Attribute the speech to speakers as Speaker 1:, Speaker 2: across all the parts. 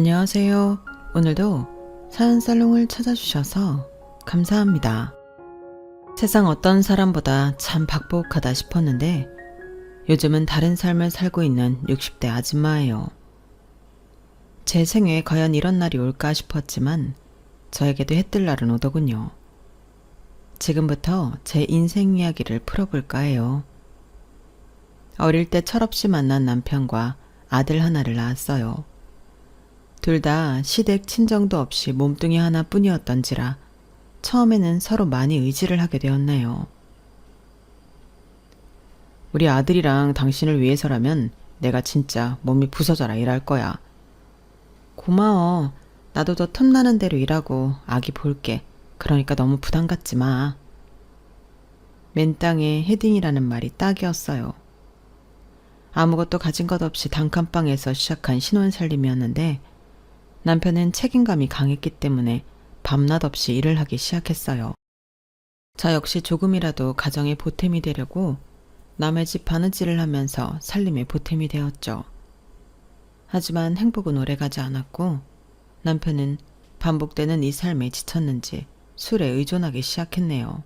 Speaker 1: 안녕하세요. 오늘도 사연살롱을 찾아주셔서 감사합니다. 세상 어떤 사람보다 참 박복하다 싶었는데 요즘은 다른 삶을 살고 있는 60대 아줌마예요. 제 생에 과연 이런 날이 올까 싶었지만 저에게도 해뜰 날은 오더군요. 지금부터 제 인생 이야기를 풀어볼까 해요. 어릴 때 철없이 만난 남편과 아들 하나를 낳았어요. 둘 다 시댁 친정도 없이 몸뚱이 하나뿐이었던지라 처음에는 서로 많이 의지를 하게 되었네요. 우리 아들이랑 당신을 위해서라면 내가 진짜 몸이 부서져라 일할 거야. 고마워. 나도 더 틈나는 대로 일하고 아기 볼게. 그러니까 너무 부담 갖지 마. 맨땅에 헤딩이라는 말이 딱이었어요. 아무것도 가진 것 없이 단칸방에서 시작한 신혼살림이었는데 남편은 책임감이 강했기 때문에 밤낮 없이 일을 하기 시작했어요. 저 역시 조금이라도 가정에 보탬이 되려고 남의 집 바느질을 하면서 살림에 보탬이 되었죠. 하지만 행복은 오래가지 않았고 남편은 반복되는 이 삶에 지쳤는지 술에 의존하기 시작했네요.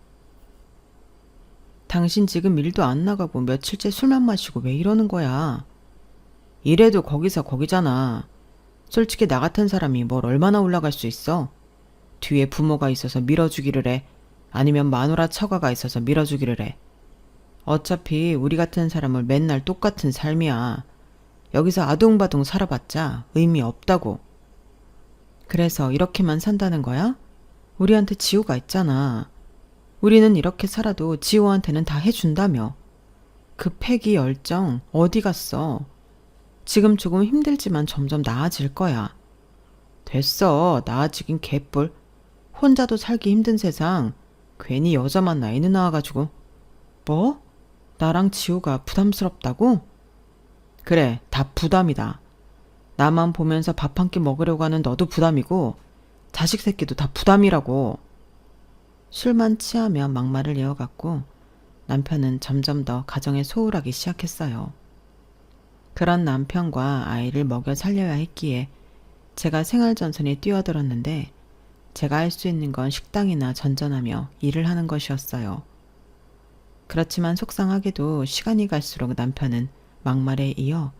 Speaker 1: 당신 지금 일도 안 나가고 며칠째 술만 마시고 왜 이러는 거야? 이래도 거기서 거기잖아. 솔직히 나 같은 사람이 뭘 얼마나 올라갈 수 있어? 뒤에 부모가 있어서 밀어주기를 해. 아니면 마누라 처가가 있어서 밀어주기를 해. 어차피 우리 같은 사람을 맨날 똑같은 삶이야. 여기서 아둥바둥 살아봤자 의미 없다고. 그래서 이렇게만 산다는 거야? 우리한테 지호가 있잖아. 우리는 이렇게 살아도 지호한테는 다 해준다며. 그 패기 열정 어디 갔어? 지금 조금 힘들지만 점점 나아질 거야. 됐어. 나아지긴 개뿔. 혼자도 살기 힘든 세상 괜히 여자만 나이는 나와가지고. 뭐? 나랑 지호가 부담스럽다고? 그래, 다 부담이다. 나만 보면서 밥 한 끼 먹으려고 하는 너도 부담이고 자식 새끼도 다 부담이라고. 술만 취하며 막말을 이어갔고 남편은 점점 더 가정에 소홀하기 시작했어요. 그런 남편과 아이를 먹여 살려야 했기에 제가 생활전선에 뛰어들었는데 제가 할 수 있는 건 식당이나 전전하며 일을 하는 것이었어요. 그렇지만 속상하게도 시간이 갈수록 남편은 막말에 이어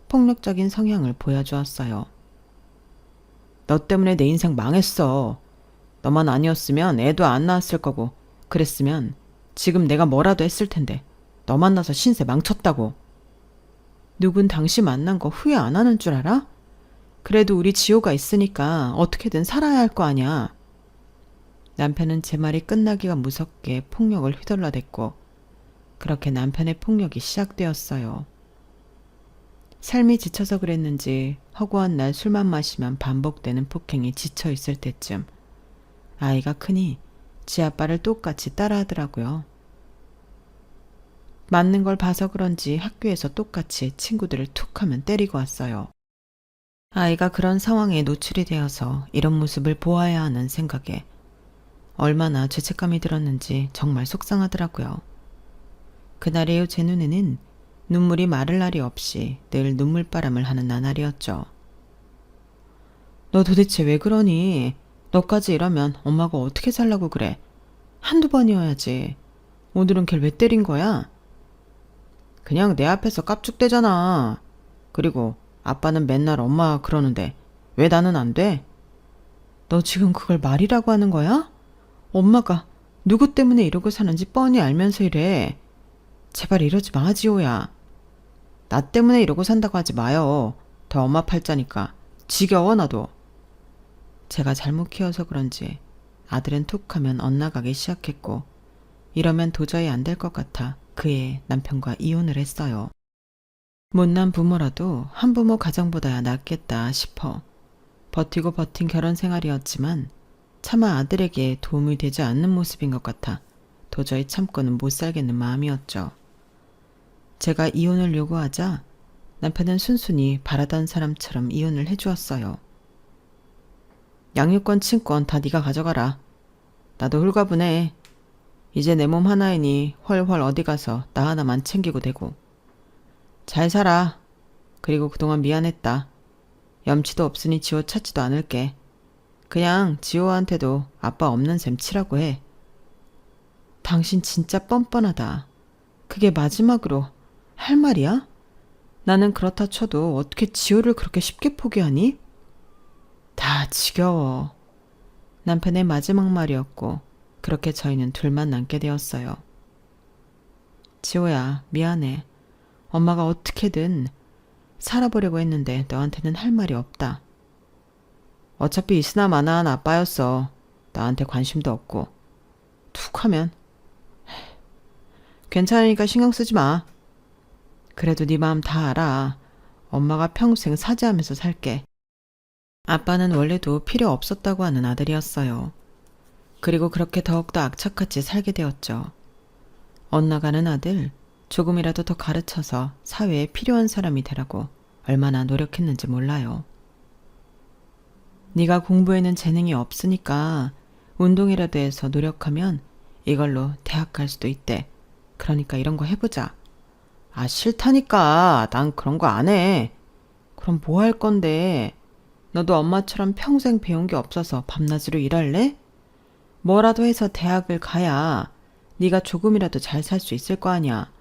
Speaker 1: 폭력적인 성향을 보여주었어요. 너 때문에 내 인생 망했어. 너만 아니었으면 애도 안 낳았을 거고 그랬으면 지금 내가 뭐라도 했을 텐데 너 만나서 신세 망쳤다고. 누군 당신 만난 거 후회 안 하는 줄 알아? 그래도 우리 지호가 있으니까 어떻게든 살아야 할 거 아냐. 남편은 제 말이 끝나기가 무섭게 폭력을 휘둘러댔고 그렇게 남편의 폭력이 시작되었어요. 삶이 지쳐서 그랬는지 허구한 날 술만 마시면 반복되는 폭행이 지쳐 있을 때쯤 아이가 크니 지 아빠를 똑같이 따라하더라고요. 맞는 걸 봐서 그런지 학교에서 똑같이 친구들을 툭 하면 때리고 왔어요. 아이가 그런 상황에 노출이 되어서 이런 모습을 보아야 하는 생각에 얼마나 죄책감이 들었는지 정말 속상하더라고요. 그날 이후 제 눈에는 눈물이 마를 날이 없이 늘 눈물바람을 하는 나날이었죠. 너 도대체 왜 그러니? 너까지 이러면 엄마가 어떻게 살라고 그래? 한두 번이어야지. 오늘은 걔를 왜 때린 거야? 그냥 내 앞에서 깝죽대잖아. 그리고 아빠는 맨날 엄마가 그러는데 왜 나는 안 돼? 너 지금 그걸 말이라고 하는 거야? 엄마가 누구 때문에 이러고 사는지 뻔히 알면서 이래. 제발 이러지 마, 지호야. 나 때문에 이러고 산다고 하지 마요. 더 엄마 팔자니까. 지겨워 나도. 제가 잘못 키워서 그런지 아들은 툭 하면 엇나가기 시작했고 이러면 도저히 안 될 것 같아 그의 남편과 이혼을 했어요. 못난 부모라도 한부모 가정보다야 낫겠다 싶어 버티고 버틴 결혼 생활이었지만 차마 아들에게 도움이 되지 않는 모습인 것 같아 도저히 참고는 못 살겠는 마음이었죠. 제가 이혼을 요구하자 남편은 순순히 바라던 사람처럼 이혼을 해주었어요. 양육권, 친권 다 네가 가져가라. 나도 홀가분해. 이제 내 몸 하나이니 훨훨 어디 가서 나 하나만 챙기고 되고. 잘 살아. 그리고 그동안 미안했다. 염치도 없으니 지호 찾지도 않을게. 그냥 지호한테도 아빠 없는 셈 치라고 해. 당신 진짜 뻔뻔하다. 그게 마지막으로 할 말이야? 나는 그렇다 쳐도 어떻게 지호를 그렇게 쉽게 포기하니? 다 지겨워. 남편의 마지막 말이었고 그렇게 저희는 둘만 남게 되었어요. 지호야, 미안해. 엄마가 어떻게든 살아보려고 했는데 너한테는 할 말이 없다. 어차피 있으나 마나한 아빠였어. 나한테 관심도 없고. 툭 하면 괜찮으니까 신경 쓰지 마. 그래도 네 마음 다 알아. 엄마가 평생 사죄하면서 살게. 아빠는 원래도 필요 없었다고 하는 아들이었어요. 그리고 그렇게 더욱더 악착같이 살게 되었죠. 엇나가는 아들, 조금이라도 더 가르쳐서 사회에 필요한 사람이 되라고 얼마나 노력했는지 몰라요. 네가 공부에는 재능이 없으니까 운동이라도 해서 노력하면 이걸로 대학 갈 수도 있대. 그러니까 이런 거 해보자. 아, 싫다니까. 난 그런 거 안 해. 그럼 뭐 할 건데? 너도 엄마처럼 평생 배운 게 없어서 밤낮으로 일할래? 뭐라도 해서 대학을 가야 네가 조금이라도 잘 살 수 있을 거 아니야.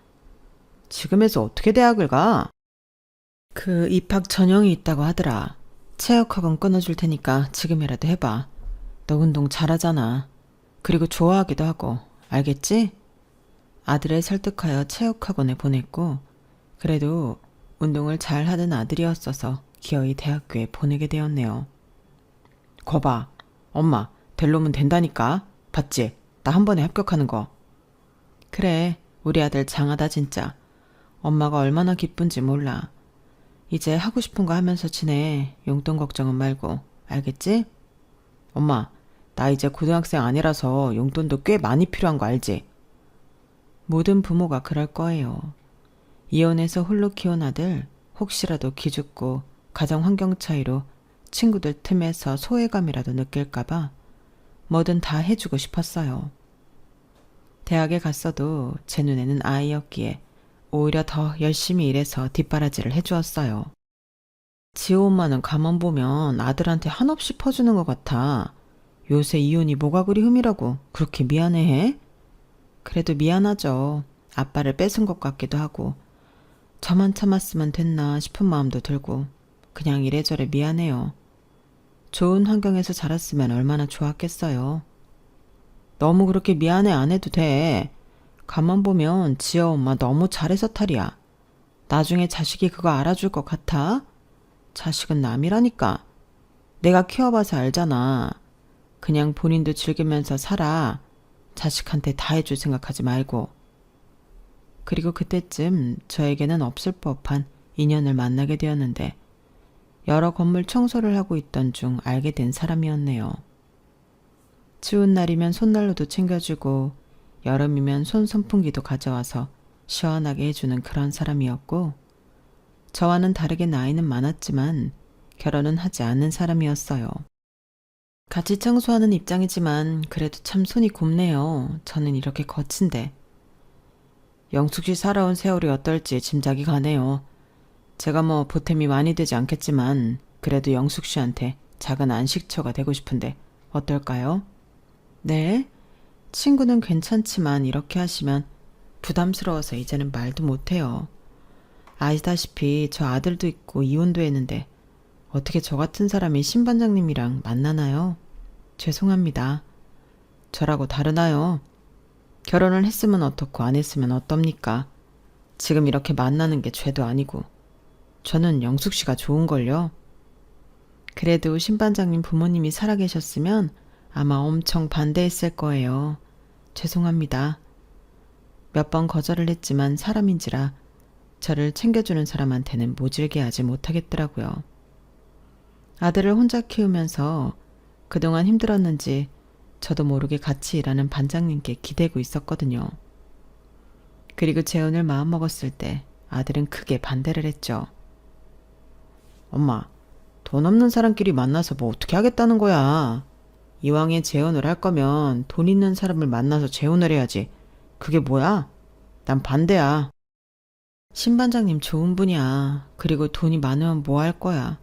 Speaker 1: 지금에서 어떻게 대학을 가? 그 입학 전형이 있다고 하더라. 체육학원 끊어줄 테니까 지금이라도 해봐. 너 운동 잘하잖아. 그리고 좋아하기도 하고. 알겠지? 아들을 설득하여 체육학원에 보냈고 그래도 운동을 잘하던 아들이었어서 기어이 대학교에 보내게 되었네요. 거봐. 엄마 될 놈은 된다니까. 봤지? 나 한 번에 합격하는 거. 그래. 우리 아들 장하다 진짜. 엄마가 얼마나 기쁜지 몰라. 이제 하고 싶은 거 하면서 지내. 용돈 걱정은 말고. 알겠지? 엄마 나 이제 고등학생 아니라서 용돈도 꽤 많이 필요한 거 알지? 모든 부모가 그럴 거예요. 이혼해서 홀로 키운 아들 혹시라도 기죽고 가정 환경 차이로 친구들 틈에서 소외감이라도 느낄까봐 뭐든 다 해주고 싶었어요. 대학에 갔어도 제 눈에는 아이였기에 오히려 더 열심히 일해서 뒷바라지를 해주었어요. 지호 엄마는 가만 보면 아들한테 한없이 퍼주는 것 같아. 요새 이혼이 뭐가 그리 흠이라고 그렇게 미안해해? 그래도 미안하죠. 아빠를 뺏은 것 같기도 하고 저만 참았으면 됐나 싶은 마음도 들고 그냥 이래저래 미안해요. 좋은 환경에서 자랐으면 얼마나 좋았겠어요. 너무 그렇게 미안해 안 해도 돼. 가만 보면 지호 엄마 너무 잘해서 탈이야. 나중에 자식이 그거 알아줄 것 같아? 자식은 남이라니까. 내가 키워봐서 알잖아. 그냥 본인도 즐기면서 살아. 자식한테 다 해줄 생각하지 말고. 그리고 그때쯤 저에게는 없을 법한 인연을 만나게 되었는데 여러 건물 청소를 하고 있던 중 알게 된 사람이었네요. 추운 날이면 손난로도 챙겨주고 여름이면 손선풍기도 가져와서 시원하게 해주는 그런 사람이었고 저와는 다르게 나이는 많았지만 결혼은 하지 않은 사람이었어요. 같이 청소하는 입장이지만 그래도 참 손이 곱네요. 저는 이렇게 거친데. 영숙 씨 살아온 세월이 어떨지 짐작이 가네요. 제가 뭐 보탬이 많이 되지 않겠지만 그래도 영숙 씨한테 작은 안식처가 되고 싶은데 어떨까요? 네? 친구는 괜찮지만 이렇게 하시면 부담스러워서 이제는 말도 못해요. 아시다시피 저 아들도 있고 이혼도 했는데 어떻게 저 같은 사람이 신 반장님이랑 만나나요? 죄송합니다. 저라고 다르나요? 결혼을 했으면 어떻고 안 했으면 어떻습니까? 지금 이렇게 만나는 게 죄도 아니고 저는 영숙 씨가 좋은걸요. 그래도 신 반장님 부모님이 살아계셨으면 아마 엄청 반대했을 거예요. 죄송합니다. 몇 번 거절을 했지만 사람인지라 저를 챙겨주는 사람한테는 모질게 하지 못하겠더라고요. 아들을 혼자 키우면서 그동안 힘들었는지 저도 모르게 같이 일하는 반장님께 기대고 있었거든요. 그리고 재혼을 마음먹었을 때 아들은 크게 반대를 했죠. 엄마, 돈 없는 사람끼리 만나서 뭐 어떻게 하겠다는 거야. 이왕에 재혼을 할 거면 돈 있는 사람을 만나서 재혼을 해야지. 그게 뭐야? 난 반대야. 신 반장님 좋은 분이야. 그리고 돈이 많으면 뭐 할 거야.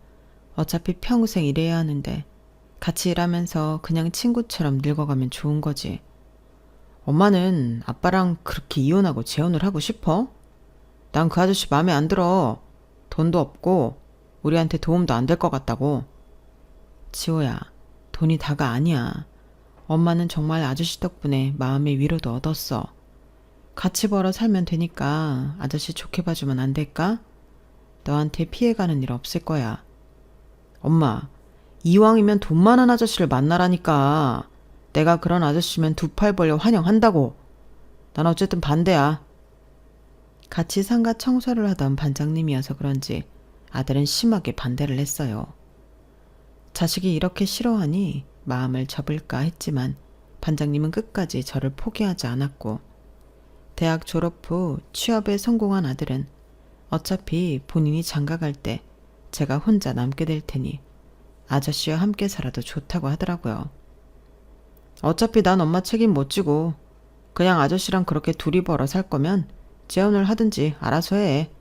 Speaker 1: 어차피 평생 일해야 하는데 같이 일하면서 그냥 친구처럼 늙어가면 좋은 거지. 엄마는 아빠랑 그렇게 이혼하고 재혼을 하고 싶어? 난 그 아저씨 마음에 안 들어. 돈도 없고 우리한테 도움도 안 될 것 같다고. 지호야, 돈이 다가 아니야. 엄마는 정말 아저씨 덕분에 마음의 위로도 얻었어. 같이 벌어 살면 되니까 아저씨 좋게 봐주면 안 될까? 너한테 피해가는 일 없을 거야. 엄마, 이왕이면 돈 많은 아저씨를 만나라니까. 내가 그런 아저씨면 두 팔 벌려 환영한다고. 난 어쨌든 반대야. 같이 상가 청소를 하던 반장님이어서 그런지 아들은 심하게 반대를 했어요. 자식이 이렇게 싫어하니 마음을 접을까 했지만 반장님은 끝까지 저를 포기하지 않았고, 대학 졸업 후 취업에 성공한 아들은 어차피 본인이 장가갈 때 제가 혼자 남게 될 테니 아저씨와 함께 살아도 좋다고 하더라고요. 어차피 난 엄마 책임 못 지고 그냥 아저씨랑 그렇게 둘이 벌어 살 거면 재혼을 하든지 알아서 해.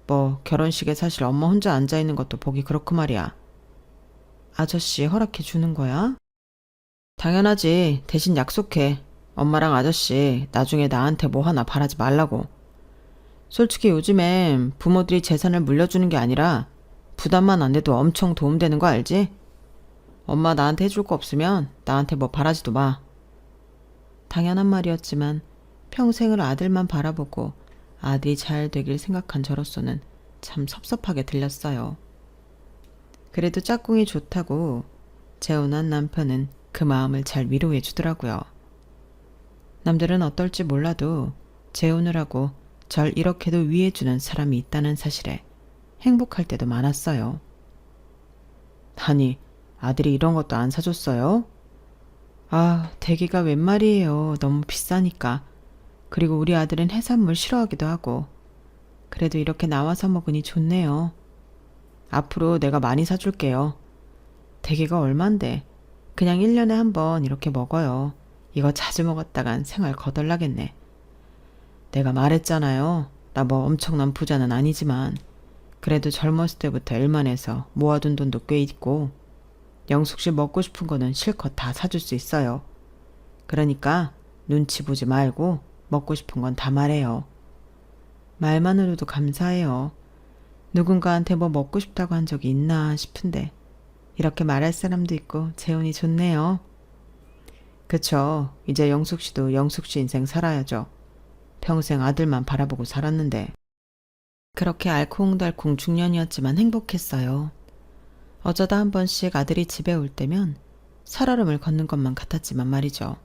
Speaker 1: 뭐 결혼식에 사실 엄마 혼자 앉아있는 것도 보기 그렇고 말이야. 아저씨 허락해 주는 거야? 당연하지. 대신 약속해. 엄마랑 아저씨 나중에 나한테 뭐 하나 바라지 말라고. 솔직히 요즘엔 부모들이 재산을 물려주는 게 아니라 부담만 안 돼도 엄청 도움되는 거 알지? 엄마 나한테 해줄 거 없으면 나한테 뭐 바라지도 마. 당연한 말이었지만 평생을 아들만 바라보고 아들이 잘 되길 생각한 저로서는 참 섭섭하게 들렸어요. 그래도 짝꿍이 좋다고 재혼한 남편은 그 마음을 잘 위로해 주더라고요. 남들은 어떨지 몰라도 재혼을 하고 절 이렇게도 위해주는 사람이 있다는 사실에 행복할 때도 많았어요. 아니, 아들이 이런 것도 안 사줬어요? 아, 대기가 웬 말이에요. 너무 비싸니까. 그리고 우리 아들은 해산물 싫어하기도 하고. 그래도 이렇게 나와서 먹으니 좋네요. 앞으로 내가 많이 사줄게요. 대게가 얼만데 그냥 1년에 한 번 이렇게 먹어요. 이거 자주 먹었다간 생활 거덜나겠네. 내가 말했잖아요. 나 뭐 엄청난 부자는 아니지만 그래도 젊었을 때부터 일만 해서 모아둔 돈도 꽤 있고 영숙 씨 먹고 싶은 거는 실컷 다 사줄 수 있어요. 그러니까 눈치 보지 말고 먹고 싶은 건 다 말해요. 말만으로도 감사해요. 누군가한테 뭐 먹고 싶다고 한 적이 있나 싶은데 이렇게 말할 사람도 있고 재혼이 좋네요. 그쵸. 이제 영숙 씨도 영숙 씨 인생 살아야죠. 평생 아들만 바라보고 살았는데. 그렇게 알콩달콩 중년이었지만 행복했어요. 어쩌다 한 번씩 아들이 집에 올 때면 살얼음을 걷는 것만 같았지만 말이죠.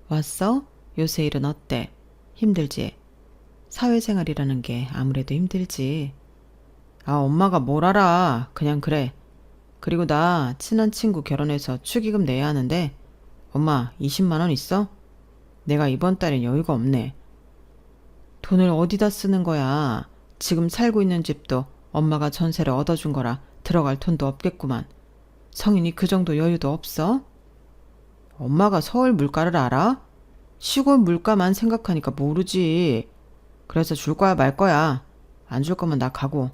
Speaker 1: 왔어? 요새 일은 어때? 힘들지? 사회생활이라는 게 아무래도 힘들지. 아, 엄마가 뭘 알아. 그냥 그래. 그리고 나 친한 친구 결혼해서 축의금 내야 하는데 엄마 20만 원 있어? 내가 이번 달엔 여유가 없네. 돈을 어디다 쓰는 거야. 지금 살고 있는 집도 엄마가 전세를 얻어준 거라 들어갈 돈도 없겠구만. 성인이 그 정도 여유도 없어? 엄마가 서울 물가를 알아? 시골 물가만 생각하니까 모르지. 그래서 줄 거야 말 거야. 안 줄 거면 나 가고.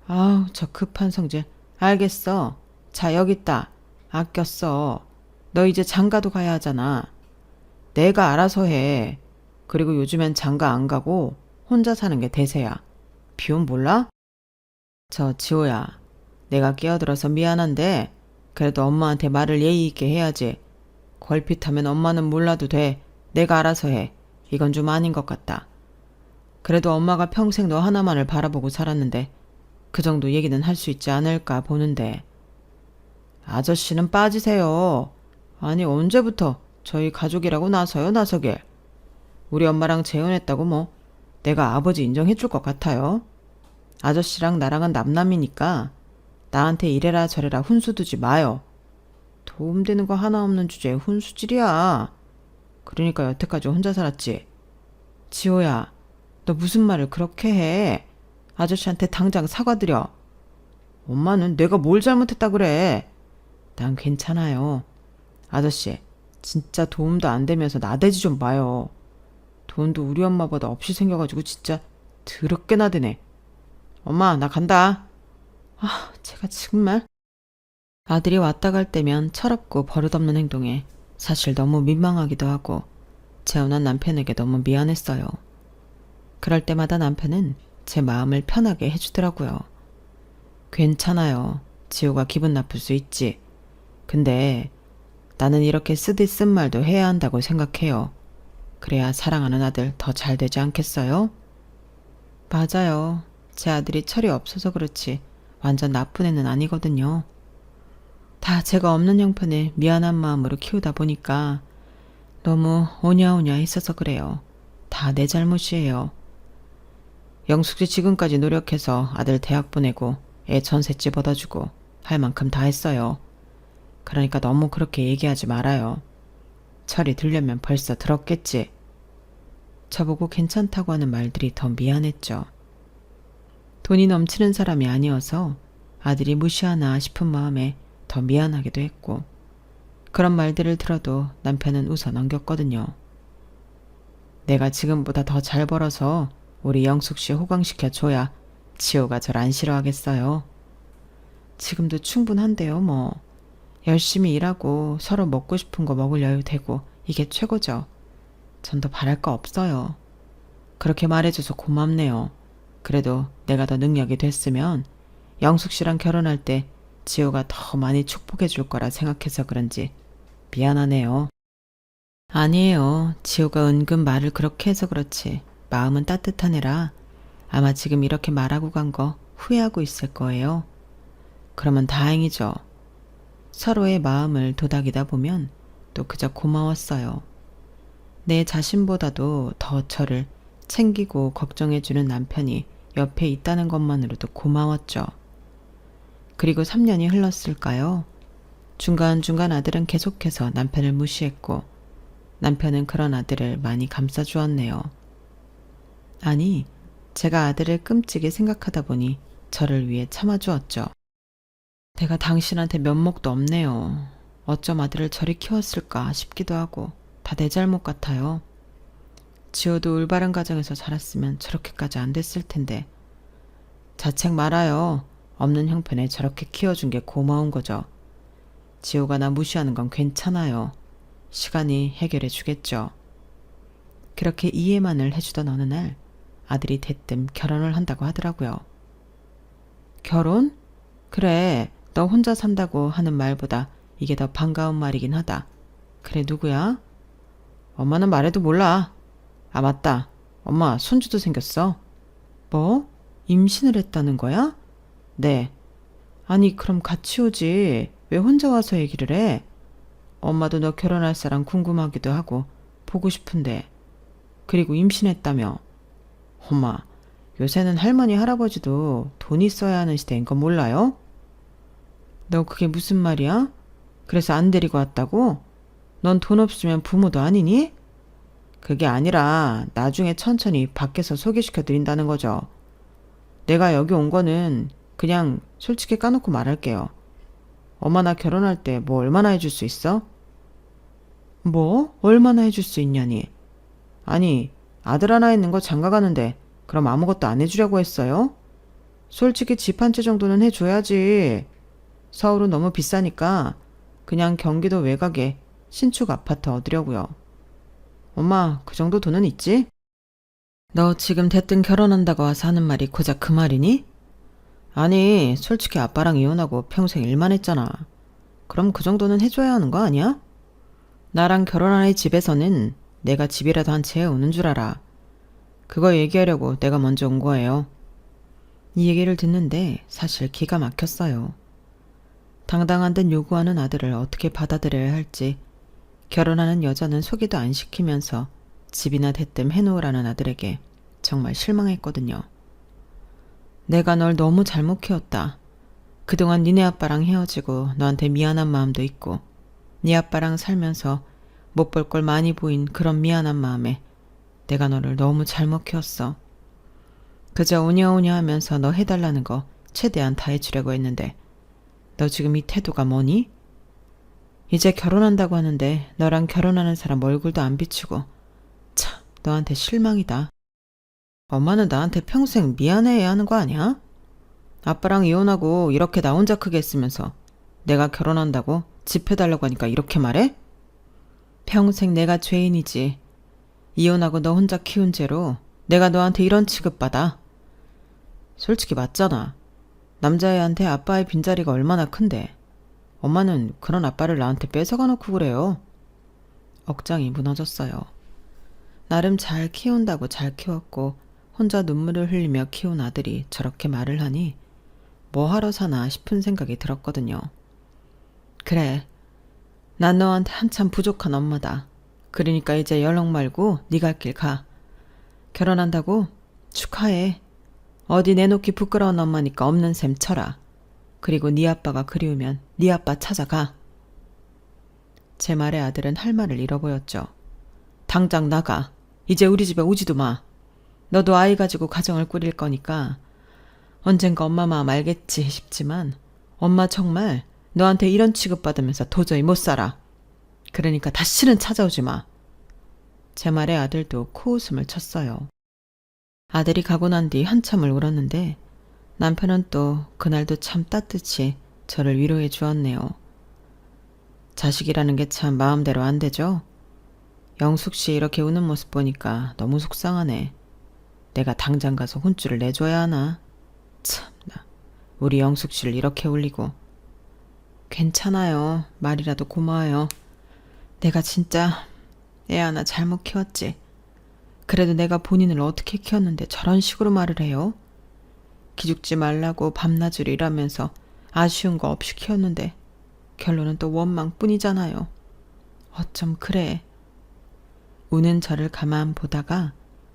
Speaker 1: 아우, 저 급한 성질. 알겠어. 자, 여기 있다. 아꼈어. 너 이제 장가도 가야 하잖아. 내가 알아서 해. 그리고 요즘엔 장가 안 가고 혼자 사는 게 대세야. 비혼 몰라? 저 지호야. 내가 끼어들어서 미안한데 그래도 엄마한테 말을 예의 있게 해야지. 걸핏하면 엄마는 몰라도 돼. 내가 알아서 해. 이건 좀 아닌 것 같다. 그래도 엄마가 평생 너 하나만을 바라보고 살았는데 그 정도 얘기는 할 수 있지 않을까 보는데. 아저씨는 빠지세요. 아니 언제부터 저희 가족이라고 나서요 나서길. 우리 엄마랑 재혼했다고 뭐 내가 아버지 인정해 줄 것 같아요. 아저씨랑 나랑은 남남이니까 나한테 이래라 저래라 훈수 두지 마요. 도움되는 거 하나 없는 주제에 훈수질이야. 그러니까 여태까지 혼자 살았지. 지호야, 너 무슨 말을 그렇게 해. 아저씨한테 당장 사과드려. 엄마는 내가 뭘 잘못했다 그래. 난 괜찮아요. 아저씨, 진짜 도움도 안 되면서 나대지 좀 마요. 돈도 우리 엄마보다 없이 생겨가지고 진짜 더럽게 나대네. 엄마, 나 간다. 제가 정말. 아들이 왔다 갈 때면 철없고 버릇없는 행동에 사실 너무 민망하기도 하고 재혼한 남편에게 너무 미안했어요. 그럴 때마다 남편은 제 마음을 편하게 해주더라고요. 괜찮아요. 지호가 기분 나쁠 수 있지. 근데 나는 이렇게 쓰디 쓴 말도 해야 한다고 생각해요. 그래야 사랑하는 아들 더 잘 되지 않겠어요? 맞아요. 제 아들이 철이 없어서 그렇지 완전 나쁜 애는 아니거든요. 다 제가 없는 형편에 미안한 마음으로 키우다 보니까 너무 오냐오냐 했어서 그래요. 다 내 잘못이에요. 영숙씨 지금까지 노력해서 아들 대학 보내고 애 전셋집 얻어주고 할 만큼 다 했어요. 그러니까 너무 그렇게 얘기하지 말아요. 철이 들려면 벌써 들었겠지. 저보고 괜찮다고 하는 말들이 더 미안했죠. 돈이 넘치는 사람이 아니어서 아들이 무시하나 싶은 마음에 더 미안하기도 했고 그런 말들을 들어도 남편은 웃어 넘겼거든요. 내가 지금보다 더 잘 벌어서 우리 영숙씨 호강시켜줘야 지호가 절 안 싫어하겠어요. 지금도 충분한데요 뭐. 열심히 일하고 서로 먹고 싶은 거 먹을 여유 되고 이게 최고죠. 전 더 바랄 거 없어요. 그렇게 말해줘서 고맙네요. 그래도 내가 더 능력이 됐으면 영숙씨랑 결혼할 때 지호가 더 많이 축복해 줄 거라 생각해서 그런지 미안하네요. 아니에요. 지호가 은근 말을 그렇게 해서 그렇지 마음은 따뜻한 애라 아마 지금 이렇게 말하고 간 거 후회하고 있을 거예요. 그러면 다행이죠. 서로의 마음을 도닥이다 보면 또 그저 고마웠어요. 내 자신보다도 더 저를 챙기고 걱정해주는 남편이 옆에 있다는 것만으로도 고마웠죠. 그리고 3년이 흘렀을까요? 중간중간 아들은 계속해서 남편을 무시했고 남편은 그런 아들을 많이 감싸주었네요. 아니, 제가 아들을 끔찍이 생각하다 보니 저를 위해 참아주었죠. 내가 당신한테 면목도 없네요. 어쩜 아들을 저리 키웠을까 싶기도 하고 다 내 잘못 같아요. 지호도 올바른 가정에서 자랐으면 저렇게까지 안 됐을 텐데. 자책 말아요. 없는 형편에 저렇게 키워준 게 고마운 거죠. 지호가 나 무시하는 건 괜찮아요. 시간이 해결해 주겠죠. 그렇게 이해만을 해주던 어느 날 아들이 대뜸 결혼을 한다고 하더라고요. 결혼? 그래, 너 혼자 산다고 하는 말보다 이게 더 반가운 말이긴 하다. 그래, 누구야? 엄마는 말해도 몰라. 아, 맞다. 엄마 손주도 생겼어. 뭐? 임신을 했다는 거야? 네. 아니, 그럼 같이 오지. 왜 혼자 와서 얘기를 해? 엄마도 너 결혼할 사람 궁금하기도 하고 보고 싶은데. 그리고 임신했다며. 엄마, 요새는 할머니 할아버지도 돈 있어야 하는 시대인 건 몰라요? 너 그게 무슨 말이야? 그래서 안 데리고 왔다고? 넌 돈 없으면 부모도 아니니? 그게 아니라 나중에 천천히 밖에서 소개시켜 드린다는 거죠. 내가 여기 온 거는 그냥 솔직히 까놓고 말할게요. 엄마 나 결혼할 때 뭐 얼마나 해줄 수 있어? 뭐? 얼마나 해줄 수 있냐니? 아니, 아들 하나 있는 거 장가 가는데 그럼 아무것도 안 해주려고 했어요? 솔직히 집 한 채 정도는 해줘야지. 서울은 너무 비싸니까 그냥 경기도 외곽에 신축 아파트 얻으려고요. 엄마, 그 정도 돈은 있지? 너 지금 대뜸 결혼한다고 와서 하는 말이 고작 그 말이니? 아니, 솔직히 아빠랑 이혼하고 평생 일만 했잖아. 그럼 그 정도는 해줘야 하는 거 아니야? 나랑 결혼한 애 집에서는 내가 집이라도 한 채 오는 줄 알아. 그거 얘기하려고 내가 먼저 온 거예요. 이 얘기를 듣는데 사실 기가 막혔어요. 당당한 듯 요구하는 아들을 어떻게 받아들여야 할지, 결혼하는 여자는 소개도 안 시키면서 집이나 대뜸 해놓으라는 아들에게 정말 실망했거든요. 내가 널 너무 잘못 키웠다. 그동안 니네 아빠랑 헤어지고 너한테 미안한 마음도 있고 네 아빠랑 살면서 못 볼 걸 많이 보인 그런 미안한 마음에 내가 너를 너무 잘못 키웠어. 그저 오냐오냐 하면서 너 해달라는 거 최대한 다 해주려고 했는데 너 지금 이 태도가 뭐니? 이제 결혼한다고 하는데 너랑 결혼하는 사람 얼굴도 안 비추고 참 너한테 실망이다. 엄마는 나한테 평생 미안해야 하는 거 아니야? 아빠랑 이혼하고 이렇게 나 혼자 크게 했으면서 내가 결혼한다고 집 해달라고 하니까 이렇게 말해? 평생 내가 죄인이지. 이혼하고 너 혼자 키운 죄로 내가 너한테 이런 취급받아. 솔직히 맞잖아. 남자애한테 아빠의 빈자리가 얼마나 큰데 엄마는 그런 아빠를 나한테 뺏어가 놓고 그래요. 억장이 무너졌어요. 나름 잘 키운다고 잘 키웠고 혼자 눈물을 흘리며 키운 아들이 저렇게 말을 하니 뭐하러 사나 싶은 생각이 들었거든요. 그래, 난 너한테 한참 부족한 엄마다. 그러니까 이제 연락 말고 네 갈 길 가. 결혼한다고? 축하해. 어디 내놓기 부끄러운 엄마니까 없는 셈 쳐라. 그리고 네 아빠가 그리우면 네 아빠 찾아가. 제 말에 아들은 할 말을 잃어 보였죠. 당장 나가. 이제 우리 집에 오지도 마. 너도 아이 가지고 가정을 꾸릴 거니까 언젠가 엄마 마음 알겠지 싶지만 엄마 정말 너한테 이런 취급받으면서 도저히 못 살아. 그러니까 다시는 찾아오지 마. 제 말에 아들도 코웃음을 쳤어요. 아들이 가고 난 뒤 한참을 울었는데 남편은 또 그날도 참 따뜻이 저를 위로해 주었네요. 자식이라는 게 참 마음대로 안 되죠? 영숙 씨 이렇게 우는 모습 보니까 너무 속상하네. 내가 당장 가서 혼쭐을 내줘야 하나? 참나, 우리 영숙 씨를 이렇게 울리고. 괜찮아요. 말이라도 고마워요. 내가 진짜 애 하나 잘못 키웠지. 그래도 내가 본인을 어떻게 키웠는데 저런 식으로 말을 해요? 기죽지 말라고 밤낮으로 일하면서 아쉬운 거 없이 키웠는데 결론은 또 원망뿐이잖아요. 어쩜 그래. 우는 저를 가만 보다가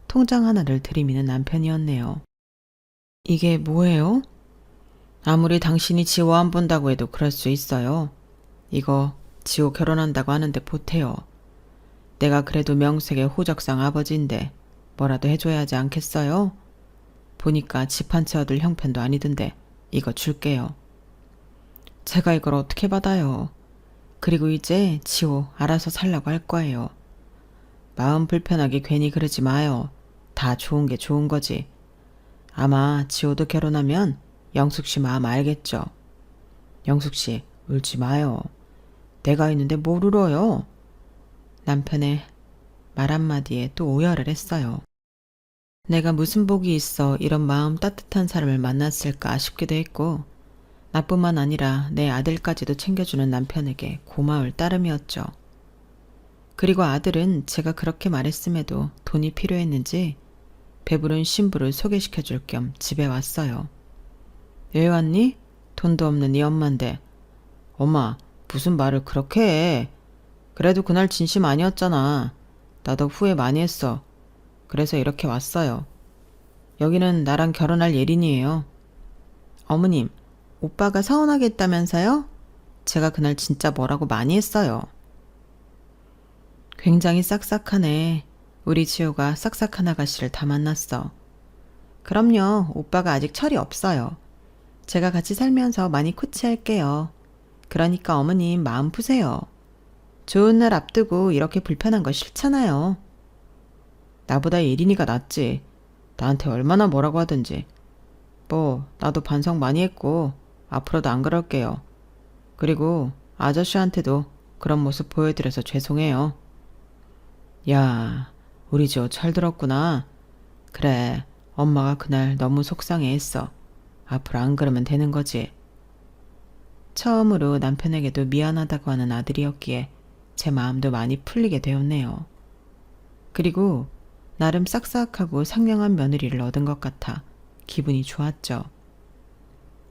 Speaker 1: 통장 하나를 들이미는 남편이었네요. 이게 뭐예요? 아무리 당신이 지호 안 본다고 해도 그럴 수 있어요. 이거 지호 결혼한다고 하는데 보태요. 내가 그래도 명색의 호적상 아버지인데 뭐라도 해줘야 하지 않겠어요? 보니까 집 한 채 얻을 형편도 아니던데 이거 줄게요. 제가 이걸 어떻게 받아요? 그리고 이제 지호 알아서 살라고 할 거예요. 마음 불편하게 괜히 그러지 마요. 다 좋은 게 좋은 거지. 아마 지호도 결혼하면 영숙 씨 마음 알겠죠. 영숙 씨 울지 마요. 내가 있는데 뭘 울어요? 남편의 말 한마디에 또 오열을 했어요. 내가 무슨 복이 있어 이런 마음 따뜻한 사람을 만났을까 싶기도 했고 나뿐만 아니라 내 아들까지도 챙겨주는 남편에게 고마울 따름이었죠. 그리고 아들은 제가 그렇게 말했음에도 돈이 필요했는지 배부른 신부를 소개시켜줄 겸 집에 왔어요. 왜 왔니? 돈도 없는 네 엄마인데. 엄마, 무슨 말을 그렇게 해. 그래도 그날 진심 아니었잖아. 나도 후회 많이 했어. 그래서 이렇게 왔어요. 여기는 나랑 결혼할 예린이에요. 어머님, 오빠가 서운하겠다면서요? 제가 그날 진짜 뭐라고 많이 했어요. 굉장히 싹싹하네. 우리 지호가 싹싹한 아가씨를 다 만났어. 그럼요. 오빠가 아직 철이 없어요. 제가 같이 살면서 많이 코치할게요. 그러니까 어머님 마음 푸세요. 좋은 날 앞두고 이렇게 불편한 거 싫잖아요. 나보다 예린이가 낫지. 나한테 얼마나 뭐라고 하든지. 뭐 나도 반성 많이 했고 앞으로도 안 그럴게요. 그리고 아저씨한테도 그런 모습 보여드려서 죄송해요. 야, 우리 지호 철들었구나. 그래, 엄마가 그날 너무 속상해했어. 앞으로 안 그러면 되는 거지. 처음으로 남편에게도 미안하다고 하는 아들이었기에 제 마음도 많이 풀리게 되었네요. 그리고 나름 싹싹하고 상냥한 며느리를 얻은 것 같아 기분이 좋았죠.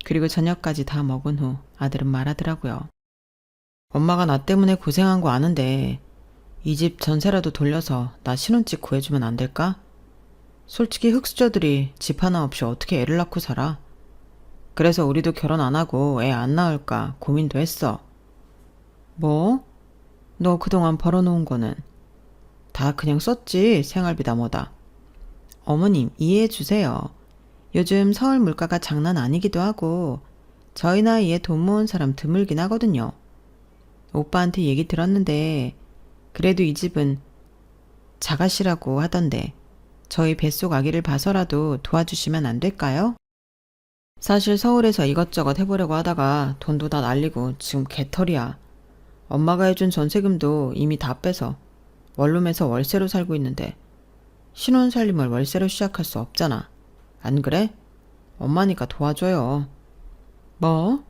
Speaker 1: 그리고 저녁까지 다 먹은 후 아들은 말하더라고요. 엄마가 나 때문에 고생한 거 아는데 이 집 전세라도 돌려서 나 신혼집 구해주면 안 될까? 솔직히 흙수저들이 집 하나 없이 어떻게 애를 낳고 살아? 그래서 우리도 결혼 안 하고 애 안 낳을까 고민도 했어. 뭐? 너 그동안 벌어놓은 거는? 다 그냥 썼지. 생활비다 뭐다. 어머님 이해해 주세요. 요즘 서울 물가가 장난 아니기도 하고 저희 나이에 돈 모은 사람 드물긴 하거든요. 오빠한테 얘기 들었는데 그래도 이 집은 자가시라고 하던데 저희 뱃속 아기를 봐서라도 도와주시면 안 될까요? 사실 서울에서 이것저것 해보려고 하다가 돈도 다 날리고 지금 개털이야. 엄마가 해준 전세금도 이미 다 빼서 원룸에서 월세로 살고 있는데 신혼 살림을 월세로 시작할 수 없잖아. 안 그래? 엄마니까 도와줘요. 뭐?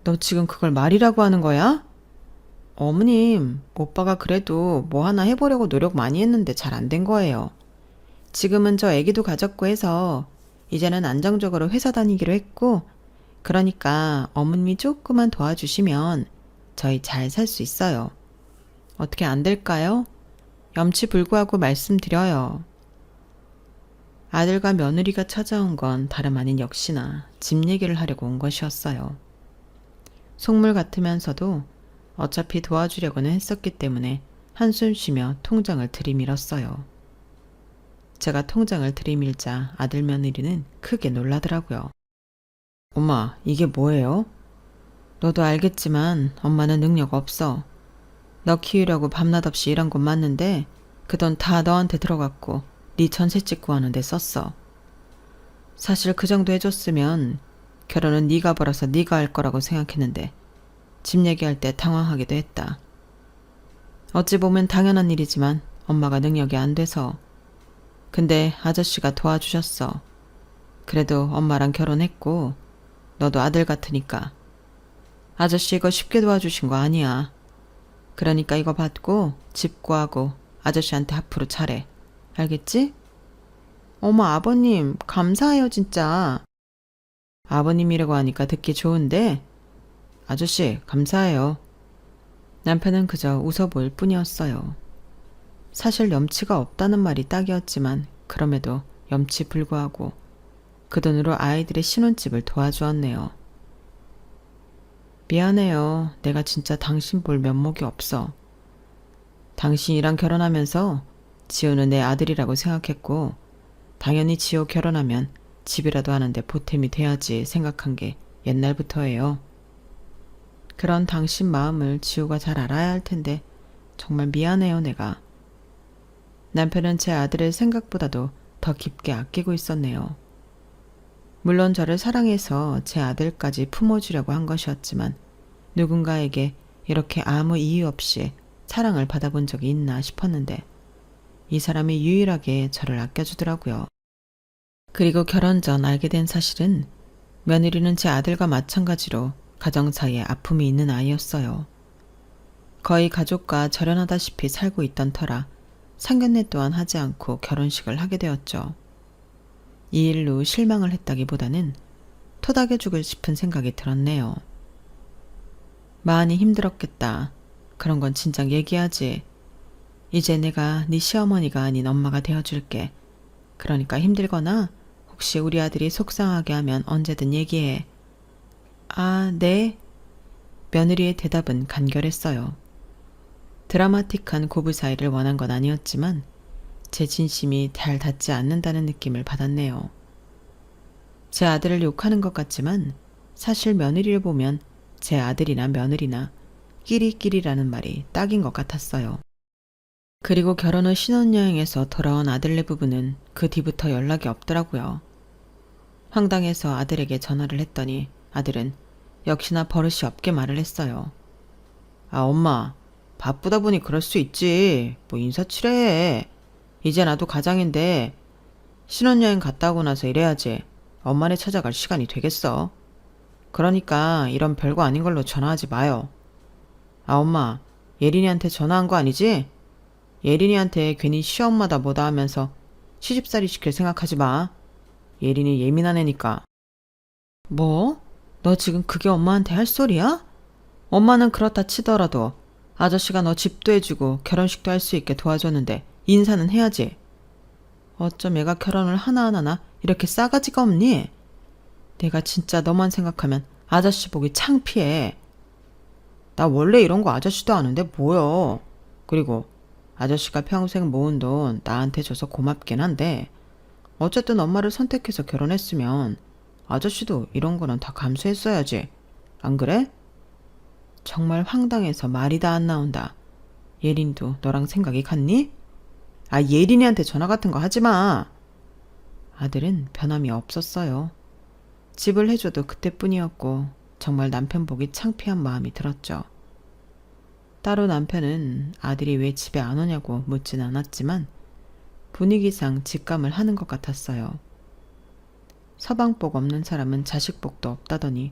Speaker 1: 너 지금 그걸 말이라고 하는 거야? 어머님, 오빠가 그래도 뭐 하나 해보려고 노력 많이 했는데 잘 안 된 거예요. 지금은 저 애기도 가졌고 해서 이제는 안정적으로 회사 다니기로 했고, 그러니까 어머님이 조금만 도와주시면 저희 잘 살 수 있어요. 어떻게 안 될까요? 염치불구하고 말씀드려요. 아들과 며느리가 찾아온 건 다름 아닌 역시나 집 얘기를 하려고 온 것이었어요. 속물 같으면서도 어차피 도와주려고는 했었기 때문에 한숨 쉬며 통장을 들이밀었어요. 제가 통장을 들이밀자 아들 며느리는 크게 놀라더라고요. 엄마, 이게 뭐예요? 너도 알겠지만 엄마는 능력 없어. 너 키우려고 밤낮 없이 일한 건 맞는데 그 돈 다 너한테 들어갔고 네 전셋집 구하는데 썼어. 사실 그 정도 해줬으면 결혼은 네가 벌어서 네가 할 거라고 생각했는데 집 얘기할 때 당황하기도 했다. 어찌 보면 당연한 일이지만 엄마가 능력이 안 돼서. 근데 아저씨가 도와주셨어. 그래도 엄마랑 결혼했고 너도 아들 같으니까. 아저씨 이거 쉽게 도와주신 거 아니야. 그러니까 이거 받고 집 구하고 아저씨한테 앞으로 잘해. 알겠지? 어머 아버님 감사해요 진짜. 아버님이라고 하니까 듣기 좋은데 아저씨 감사해요. 남편은 그저 웃어 보일 뿐이었어요. 사실 염치가 없다는 말이 딱이었지만 그럼에도 염치불구하고 그 돈으로 아이들의 신혼집을 도와주었네요. 미안해요. 내가 진짜 당신 볼 면목이 없어. 당신이랑 결혼하면서 지호는 내 아들이라고 생각했고 당연히 지호 결혼하면 집이라도 하는데 보탬이 돼야지 생각한 게 옛날부터예요. 그런 당신 마음을 지호가 잘 알아야 할 텐데 정말 미안해요 내가. 남편은 제 아들을 생각보다도 더 깊게 아끼고 있었네요. 물론 저를 사랑해서 제 아들까지 품어주려고 한 것이었지만 누군가에게 이렇게 아무 이유 없이 사랑을 받아본 적이 있나 싶었는데 이 사람이 유일하게 저를 아껴주더라고요. 그리고 결혼 전 알게 된 사실은 며느리는 제 아들과 마찬가지로 가정 사이에 아픔이 있는 아이였어요. 거의 가족과 절연하다시피 살고 있던 터라 상견례 또한 하지 않고 결혼식을 하게 되었죠. 이 일로 실망을 했다기보다는 토닥여 주고 싶은 생각이 들었네요. 많이 힘들었겠다. 그런 건 진작 얘기하지. 이제 내가 네 시어머니가 아닌 엄마가 되어줄게. 그러니까 힘들거나 혹시 우리 아들이 속상하게 하면 언제든 얘기해. 아, 네. 며느리의 대답은 간결했어요. 드라마틱한 고부 사이를 원한 건 아니었지만 제 진심이 잘 닿지 않는다는 느낌을 받았네요. 제 아들을 욕하는 것 같지만 사실 며느리를 보면 제 아들이나 며느리나 끼리끼리라는 말이 딱인 것 같았어요. 그리고 결혼 후 신혼여행에서 돌아온 아들네 부부는 그 뒤부터 연락이 없더라고요. 황당해서 아들에게 전화를 했더니 아들은 역시나 버릇이 없게 말을 했어요. 아 엄마 바쁘다 보니 그럴 수 있지. 뭐 인사치레해. 이제 나도 가장인데 신혼여행 갔다 오고 나서 이래야지 엄마네 찾아갈 시간이 되겠어. 그러니까 이런 별거 아닌 걸로 전화하지 마요. 아 엄마 예린이한테 전화한 거 아니지? 예린이한테 괜히 시엄마다 뭐다 하면서 시집살이 시킬 생각하지 마. 예린이 예민한 애니까. 뭐? 너 지금 그게 엄마한테 할 소리야? 엄마는 그렇다 치더라도 아저씨가 너 집도 해주고 결혼식도 할 수 있게 도와줬는데 인사는 해야지. 어쩜 애가 결혼을 하나하나 이렇게 싸가지가 없니? 내가 진짜 너만 생각하면 아저씨 보기 창피해. 나 원래 이런 거 아저씨도 아는데 뭐여. 그리고 아저씨가 평생 모은 돈 나한테 줘서 고맙긴 한데 어쨌든 엄마를 선택해서 결혼했으면 아저씨도 이런 거는 다 감수했어야지. 안 그래? 정말 황당해서 말이 다 안 나온다. 예린도 너랑 생각이 같니? 아 예린이한테 전화 같은 거 하지 마. 아들은 변함이 없었어요. 집을 해줘도 그때뿐이었고 정말 남편 보기 창피한 마음이 들었죠. 따로 남편은 아들이 왜 집에 안 오냐고 묻진 않았지만 분위기상 직감을 하는 것 같았어요. 서방복 없는 사람은 자식복도 없다더니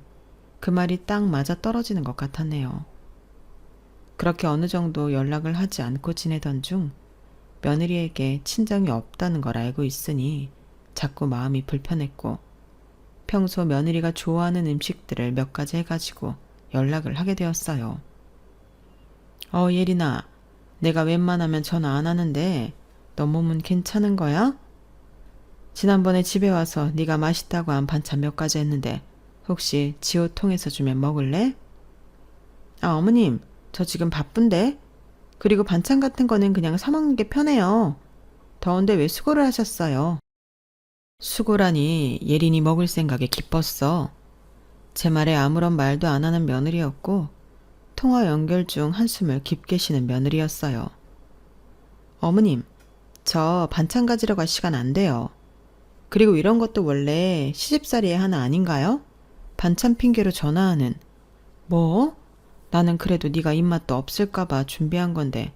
Speaker 1: 그 말이 딱 맞아 떨어지는 것 같았네요. 그렇게 어느 정도 연락을 하지 않고 지내던 중 며느리에게 친정이 없다는 걸 알고 있으니 자꾸 마음이 불편했고 평소 며느리가 좋아하는 음식들을 몇 가지 해가지고 연락을 하게 되었어요. 예린아, 내가 웬만하면 전화 안 하는데 너 몸은 괜찮은 거야? 지난번에 집에 와서 네가 맛있다고 한 반찬 몇 가지 했는데 혹시 지호 통해서 주면 먹을래? 어머님, 저 지금 바쁜데? 그리고 반찬 같은 거는 그냥 사 먹는 게 편해요. 더운데 왜 수고를 하셨어요? 수고라니 예린이 먹을 생각에 기뻤어. 제 말에 아무런 말도 안 하는 며느리였고 통화 연결 중 한숨을 깊게 쉬는 며느리였어요. 어머님, 저 반찬 가지러 갈 시간 안 돼요. 그리고 이런 것도 원래 시집살이의 하나 아닌가요? 반찬 핑계로 전화하는. 뭐? 나는 그래도 네가 입맛도 없을까봐 준비한 건데.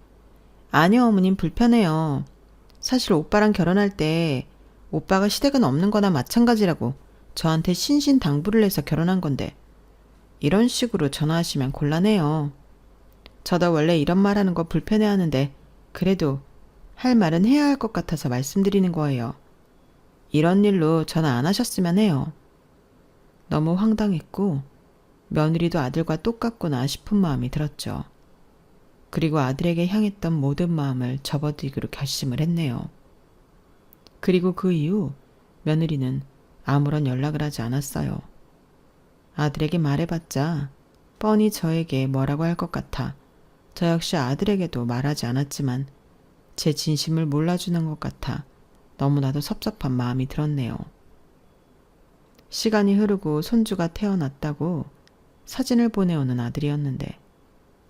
Speaker 1: 아니요, 어머님, 불편해요. 사실 오빠랑 결혼할 때 오빠가 시댁은 없는 거나 마찬가지라고 저한테 신신당부를 해서 결혼한 건데 이런 식으로 전화하시면 곤란해요. 저도 원래 이런 말 하는 거 불편해하는데 그래도 할 말은 해야 할 것 같아서 말씀드리는 거예요. 이런 일로 전화 안 하셨으면 해요. 너무 황당했고 며느리도 아들과 똑같구나 싶은 마음이 들었죠. 그리고 아들에게 향했던 모든 마음을 접어들기로 결심을 했네요. 그리고 그 이후 며느리는 아무런 연락을 하지 않았어요. 아들에게 말해봤자 뻔히 저에게 뭐라고 할 것 같아 저 역시 아들에게도 말하지 않았지만 제 진심을 몰라주는 것 같아 너무나도 섭섭한 마음이 들었네요. 시간이 흐르고 손주가 태어났다고 사진을 보내오는 아들이었는데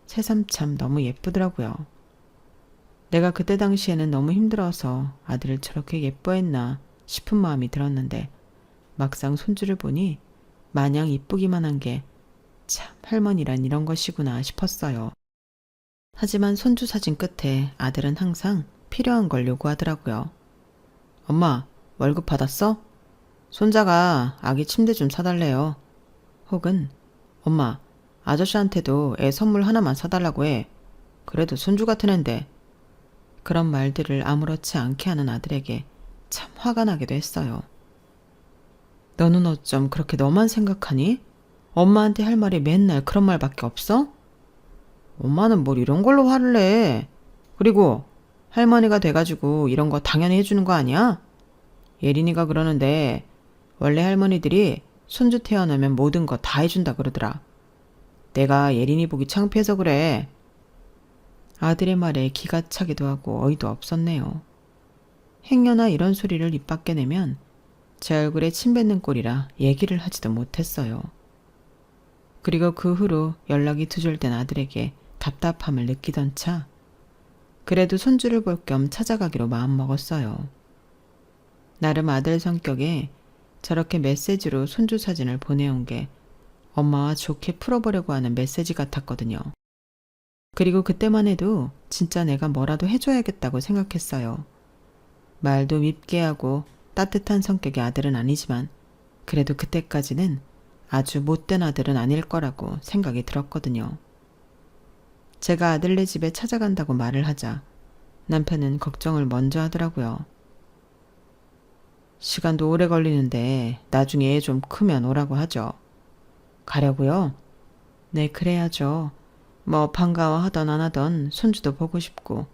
Speaker 1: 새삼참 너무 예쁘더라고요. 내가 그때 당시에는 너무 힘들어서 아들을 저렇게 예뻐했나 싶은 마음이 들었는데 막상 손주를 보니 마냥 이쁘기만 한 게 참 할머니란 이런 것이구나 싶었어요. 하지만 손주 사진 끝에 아들은 항상 필요한 걸 요구하더라고요. 엄마, 월급 받았어? 손자가 아기 침대 좀 사달래요. 혹은 엄마, 아저씨한테도 애 선물 하나만 사달라고 해. 그래도 손주 같은 앤데. 그런 말들을 아무렇지 않게 하는 아들에게 참 화가 나기도 했어요. 너는 어쩜 그렇게 너만 생각하니? 엄마한테 할 말이 맨날 그런 말밖에 없어? 엄마는 뭘 이런 걸로 화를 내. 그리고 할머니가 돼가지고 이런 거 당연히 해주는 거 아니야? 예린이가 그러는데 원래 할머니들이 손주 태어나면 모든 거 다 해준다 그러더라. 내가 예린이 보기 창피해서 그래. 아들의 말에 기가 차기도 하고 어이도 없었네요. 행여나 이런 소리를 입 밖에 내면 제 얼굴에 침 뱉는 꼴이라 얘기를 하지도 못했어요. 그리고 그 후로 연락이 두절된 아들에게 답답함을 느끼던 차 그래도 손주를 볼 겸 찾아가기로 마음먹었어요. 나름 아들 성격에 저렇게 메시지로 손주 사진을 보내온 게 엄마와 좋게 풀어보려고 하는 메시지 같았거든요. 그리고 그때만 해도 진짜 내가 뭐라도 해줘야겠다고 생각했어요. 말도 밉게 하고 따뜻한 성격의 아들은 아니지만 그래도 그때까지는 아주 못된 아들은 아닐 거라고 생각이 들었거든요. 제가 아들네 집에 찾아간다고 말을 하자 남편은 걱정을 먼저 하더라고요. 시간도 오래 걸리는데 나중에 애 좀 크면 오라고 하죠. 가려고요? 네, 그래야죠. 뭐 반가워하던 안 하던 손주도 보고 싶고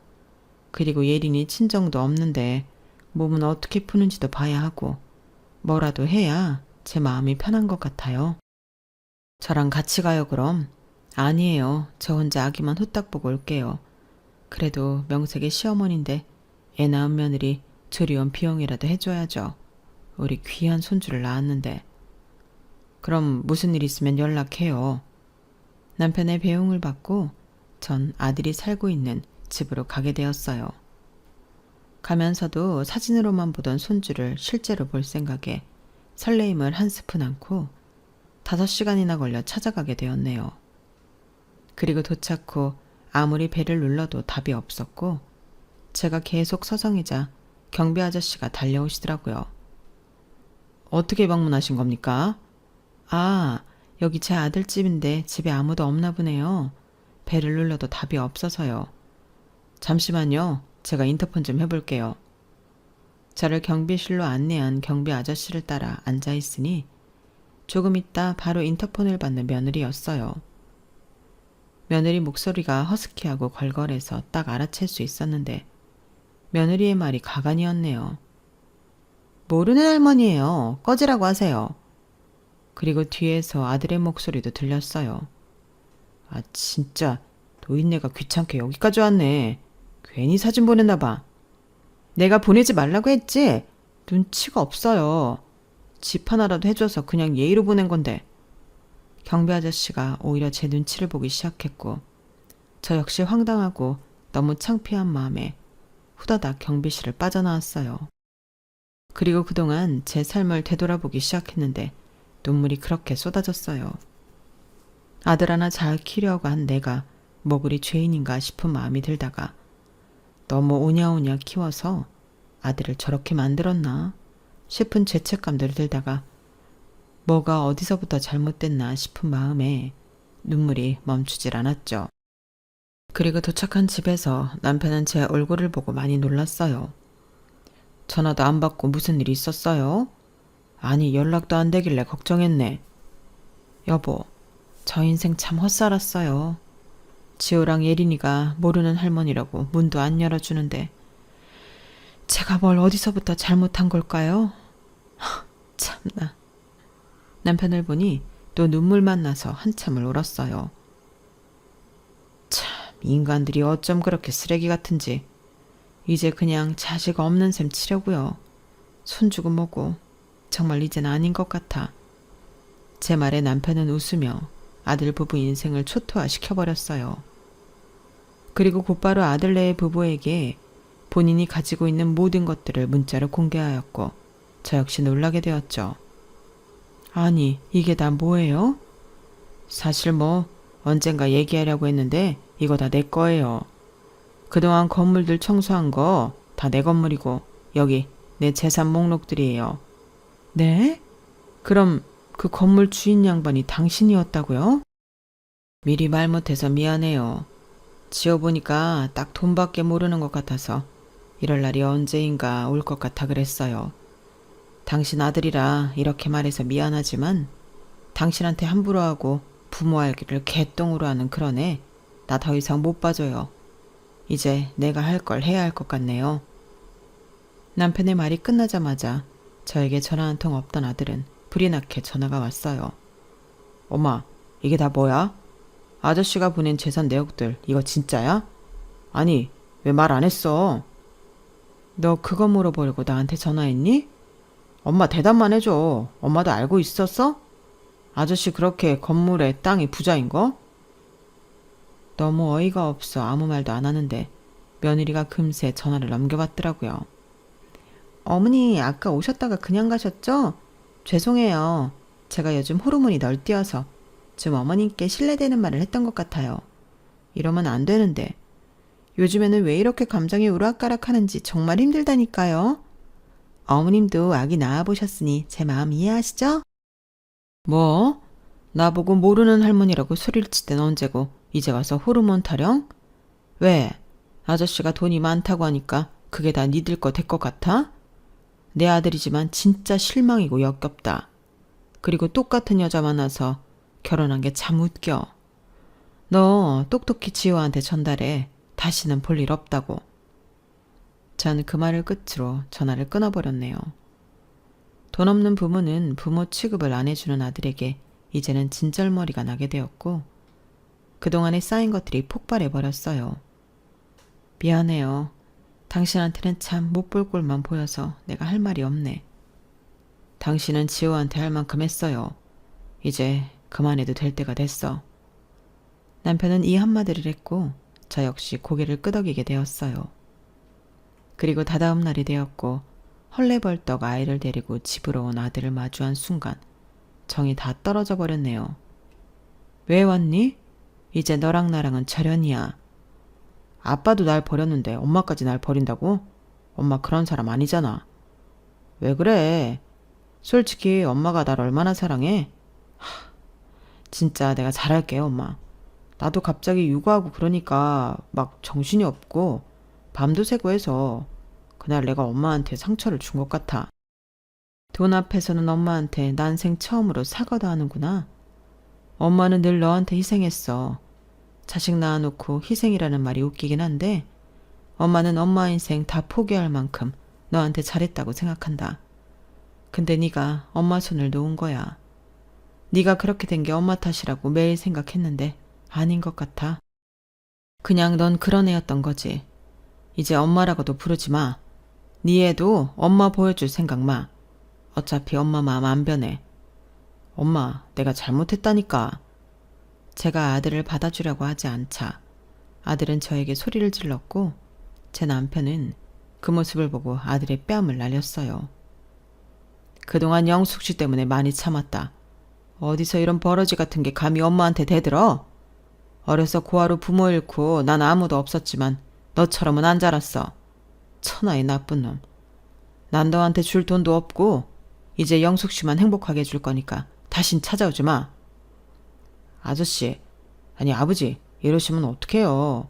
Speaker 1: 그리고 예린이 친정도 없는데 몸은 어떻게 푸는지도 봐야 하고 뭐라도 해야 제 마음이 편한 것 같아요. 저랑 같이 가요 그럼? 아니에요. 저 혼자 아기만 후딱 보고 올게요. 그래도 명색의 시어머니인데 애 낳은 며느리 조리원 비용이라도 해줘야죠. 우리 귀한 손주를 낳았는데. 그럼 무슨 일 있으면 연락해요. 남편의 배웅을 받고 전 아들이 살고 있는 집으로 가게 되었어요. 가면서도 사진으로만 보던 손주를 실제로 볼 생각에 설레임을 한 스푼 안고 5시간이나 걸려 찾아가게 되었네요. 그리고 도착 후 아무리 배를 눌러도 답이 없었고 제가 계속 서성이자 경비 아저씨가 달려오시더라고요. 어떻게 방문하신 겁니까? 아, 여기 제 아들 집인데 집에 아무도 없나 보네요. 배를 눌러도 답이 없어서요. 잠시만요. 제가 인터폰 좀 해볼게요. 저를 경비실로 안내한 경비 아저씨를 따라 앉아있으니 조금 있다 바로 인터폰을 받는 며느리였어요. 며느리 목소리가 허스키하고 걸걸해서 딱 알아챌 수 있었는데 며느리의 말이 가관이었네요. 모르는 할머니예요. 꺼지라고 하세요. 그리고 뒤에서 아들의 목소리도 들렸어요. 아 진짜 노인네가 귀찮게 여기까지 왔네. 괜히 사진 보냈나 봐. 내가 보내지 말라고 했지? 눈치가 없어요. 집 하나라도 해줘서 그냥 예의로 보낸 건데. 경비 아저씨가 오히려 제 눈치를 보기 시작했고 저 역시 황당하고 너무 창피한 마음에 후다닥 경비실을 빠져나왔어요. 그리고 그동안 제 삶을 되돌아보기 시작했는데 눈물이 그렇게 쏟아졌어요. 아들 하나 잘 키려고 한 내가 뭐 그리 죄인인가 싶은 마음이 들다가 너무 오냐오냐 키워서 아들을 저렇게 만들었나 싶은 죄책감들 들다가 뭐가 어디서부터 잘못됐나 싶은 마음에 눈물이 멈추질 않았죠. 그리고 도착한 집에서 남편은 제 얼굴을 보고 많이 놀랐어요. 전화도 안 받고 무슨 일이 있었어요? 아니 연락도 안 되길래 걱정했네. 여보, 저 인생 참 헛살았어요. 지호랑 예린이가 모르는 할머니라고 문도 안 열어주는데 제가 뭘 어디서부터 잘못한 걸까요? 참나. 남편을 보니 또 눈물만 나서 한참을 울었어요. 참 인간들이 어쩜 그렇게 쓰레기 같은지. 이제 그냥 자식 없는 셈 치려고요. 손주고 뭐고 정말 이젠 아닌 것 같아. 제 말에 남편은 웃으며 아들 부부 인생을 초토화시켜버렸어요. 그리고 곧바로 아들네의 부부에게 본인이 가지고 있는 모든 것들을 문자로 공개하였고 저 역시 놀라게 되었죠. 아니 이게 다 뭐예요? 사실 뭐 언젠가 얘기하려고 했는데 이거 다 내 거예요. 그동안 건물들 청소한 거 다 내 건물이고 여기 내 재산 목록들이에요. 네? 그럼 그 건물 주인 양반이 당신이었다고요? 미리 말 못해서 미안해요. 지어보니까 딱 돈밖에 모르는 것 같아서 이럴 날이 언제인가 올 것 같아 그랬어요. 당신 아들이라 이렇게 말해서 미안하지만 당신한테 함부로 하고 부모 알기를 개똥으로 하는 그런 애 나 더 이상 못 봐줘요. 이제 내가 할 걸 해야 할 것 같네요. 남편의 말이 끝나자마자 저에게 전화 한 통 없던 아들은 불이 나게 전화가 왔어요. 엄마, 이게 다 뭐야? 아저씨가 보낸 재산 내역들 이거 진짜야? 아니, 왜 말 안 했어? 너 그거 물어보려고 나한테 전화했니? 엄마 대답만 해줘. 엄마도 알고 있었어? 아저씨 그렇게 건물에 땅이 부자인 거? 너무 어이가 없어 아무 말도 안 하는데 며느리가 금세 전화를 넘겨받더라고요. 어머니 아까 오셨다가 그냥 가셨죠? 죄송해요. 제가 요즘 호르몬이 널뛰어서 좀 어머님께 실례되는 말을 했던 것 같아요. 이러면 안 되는데 요즘에는 왜 이렇게 감정이 우락가락하는지 정말 힘들다니까요. 어머님도 아기 낳아보셨으니 제 마음 이해하시죠? 뭐? 나보고 모르는 할머니라고 소리를 칠 땐 언제고 이제 와서 호르몬 타령? 왜? 아저씨가 돈이 많다고 하니까 그게 다 니들 거 될 것 같아? 내 아들이지만 진짜 실망이고 역겹다. 그리고 똑같은 여자 만나서 결혼한 게 참 웃겨. 너 똑똑히 지호한테 전달해. 다시는 볼 일 없다고. 전 그 말을 끝으로 전화를 끊어버렸네요. 돈 없는 부모는 부모 취급을 안 해주는 아들에게 이제는 진절머리가 나게 되었고 그동안에 쌓인 것들이 폭발해버렸어요. 미안해요. 당신한테는 참 못 볼 꼴만 보여서 내가 할 말이 없네. 당신은 지호한테 할 만큼 했어요. 이제 그만해도 될 때가 됐어. 남편은 이 한마디를 했고 저 역시 고개를 끄덕이게 되었어요. 그리고 다다음 날이 되었고 헐레벌떡 아이를 데리고 집으로 온 아들을 마주한 순간 정이 다 떨어져 버렸네요. 왜 왔니? 이제 너랑 나랑은 절연이야. 아빠도 날 버렸는데 엄마까지 날 버린다고? 엄마 그런 사람 아니잖아. 왜 그래? 솔직히 엄마가 날 얼마나 사랑해? 진짜 내가 잘할게, 엄마. 나도 갑자기 육아하고 그러니까 막 정신이 없고 밤도 새고 해서 그날 내가 엄마한테 상처를 준 것 같아. 돈 앞에서는 엄마한테 난생 처음으로 사과도 하는구나. 엄마는 늘 너한테 희생했어. 자식 낳아놓고 희생이라는 말이 웃기긴 한데 엄마는 엄마 인생 다 포기할 만큼 너한테 잘했다고 생각한다. 근데 네가 엄마 손을 놓은 거야. 네가 그렇게 된 게 엄마 탓이라고 매일 생각했는데 아닌 것 같아. 그냥 넌 그런 애였던 거지. 이제 엄마라고도 부르지 마. 네 애도 엄마 보여줄 생각 마. 어차피 엄마 마음 안 변해. 엄마, 내가 잘못했다니까. 제가 아들을 받아주려고 하지 않자 아들은 저에게 소리를 질렀고 제 남편은 그 모습을 보고 아들의 뺨을 날렸어요. 그동안 영숙 씨 때문에 많이 참았다. 어디서 이런 버러지 같은 게 감히 엄마한테 대들어? 어려서 고아로 부모 잃고 난 아무도 없었지만 너처럼은 안 자랐어. 천하의 나쁜 놈. 난 너한테 줄 돈도 없고 이제 영숙 씨만 행복하게 해줄 거니까 다신 찾아오지 마. 아저씨, 아니 아버지, 이러시면 어떡해요.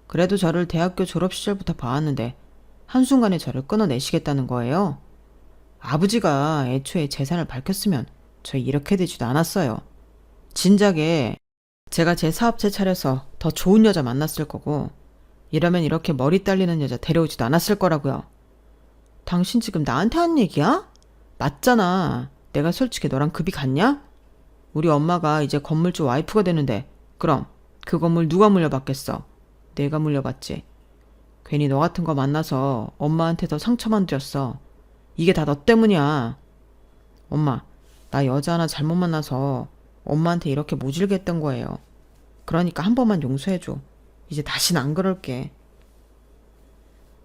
Speaker 1: 그래도 저를 대학교 졸업 시절부터 봐왔는데 한순간에 저를 끊어내시겠다는 거예요? 아버지가 애초에 재산을 밝혔으면 저 이렇게 되지도 않았어요. 진작에 제가 제 사업체 차려서 더 좋은 여자 만났을 거고 이러면 이렇게 머리 딸리는 여자 데려오지도 않았을 거라고요. 당신 지금 나한테 한 얘기야? 맞잖아. 내가 솔직히 너랑 급이 같냐? 우리 엄마가 이제 건물주 와이프가 되는데 그럼 그 건물 누가 물려받겠어? 내가 물려받지. 괜히 너 같은 거 만나서 엄마한테 더 상처만 드렸어. 이게 다 너 때문이야. 엄마, 나 여자 하나 잘못 만나서 엄마한테 이렇게 모질게 했던 거예요. 그러니까 한 번만 용서해줘. 이제 다신 안 그럴게.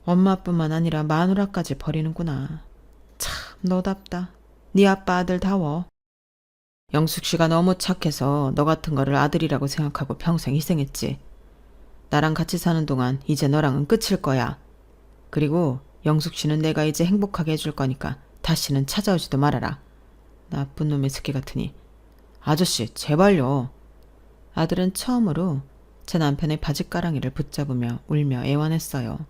Speaker 1: 엄마뿐만 아니라 마누라까지 버리는구나. 참 너답다. 네 아빠 아들다워. 영숙 씨가 너무 착해서 너 같은 거를 아들이라고 생각하고 평생 희생했지. 나랑 같이 사는 동안 이제 너랑은 끝일 거야. 그리고 영숙 씨는 내가 이제 행복하게 해줄 거니까 다시는 찾아오지도 말아라. 나쁜 놈의 새끼 같으니. 아저씨 제발요. 아들은 처음으로 제 남편의 바짓가랑이를 붙잡으며 울며 애원했어요.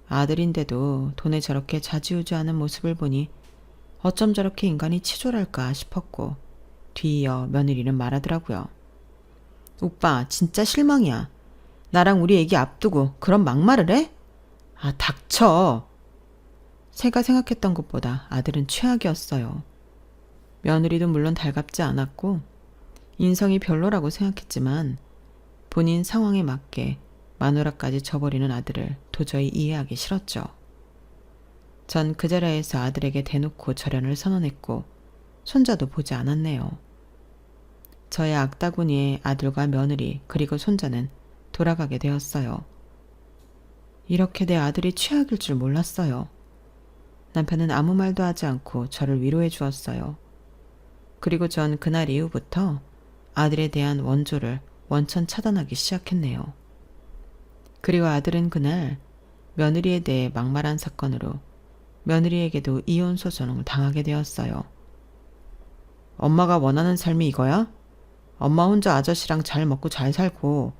Speaker 1: 아들인데도 돈에 저렇게 좌지우지하는 모습을 보니 어쩜 저렇게 인간이 치졸할까 싶었고 뒤이어 며느리는 말하더라고요. 오빠 진짜 실망이야. 나랑 우리 애기 앞두고 그런 막말을 해? 아 닥쳐. 제가 생각했던 것보다 아들은 최악이었어요. 며느리도 물론 달갑지 않았고 인성이 별로라고 생각했지만 본인 상황에 맞게 마누라까지 져버리는 아들을 도저히 이해하기 싫었죠. 전 그 자리에서 아들에게 대놓고 절연을 선언했고 손자도 보지 않았네요. 저의 악다구니의 아들과 며느리 그리고 손자는 돌아가게 되었어요. 이렇게 내 아들이 최악일 줄 몰랐어요. 남편은 아무 말도 하지 않고 저를 위로해 주었어요. 그리고 전 그날 이후부터 아들에 대한 원조를 원천 차단하기 시작했네요. 그리고 아들은 그날 며느리에 대해 막말한 사건으로 며느리에게도 이혼 소송을 당하게 되었어요. 엄마가 원하는 삶이 이거야? 엄마 혼자 아저씨랑 잘 먹고 잘 살고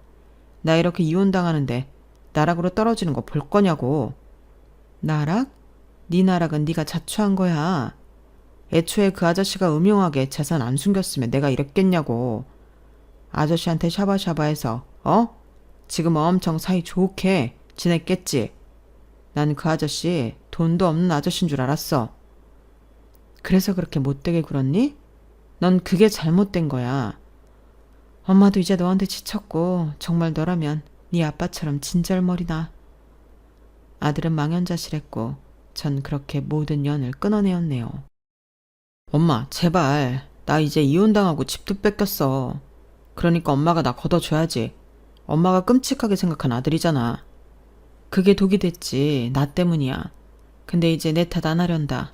Speaker 1: 나 이렇게 이혼당하는데 나락으로 떨어지는 거 볼 거냐고. 나락? 네 나락은 네가 자초한 거야. 애초에 그 아저씨가 음흉하게 재산 안 숨겼으면 내가 이랬겠냐고. 아저씨한테 샤바샤바해서 지금 엄청 사이 좋게 지냈겠지. 난 그 아저씨 돈도 없는 아저씨인 줄 알았어. 그래서 그렇게 못되게 굴었니? 넌 그게 잘못된 거야. 엄마도 이제 너한테 지쳤고 정말 너라면 네 아빠처럼 진절머리나. 아들은 망연자실했고 전 그렇게 모든 연을 끊어내었네요. 엄마 제발 나 이제 이혼당하고 집도 뺏겼어. 그러니까 엄마가 나 걷어줘야지. 엄마가 끔찍하게 생각한 아들이잖아. 그게 독이 됐지. 나 때문이야. 근데 이제 내 탓 안 하련다.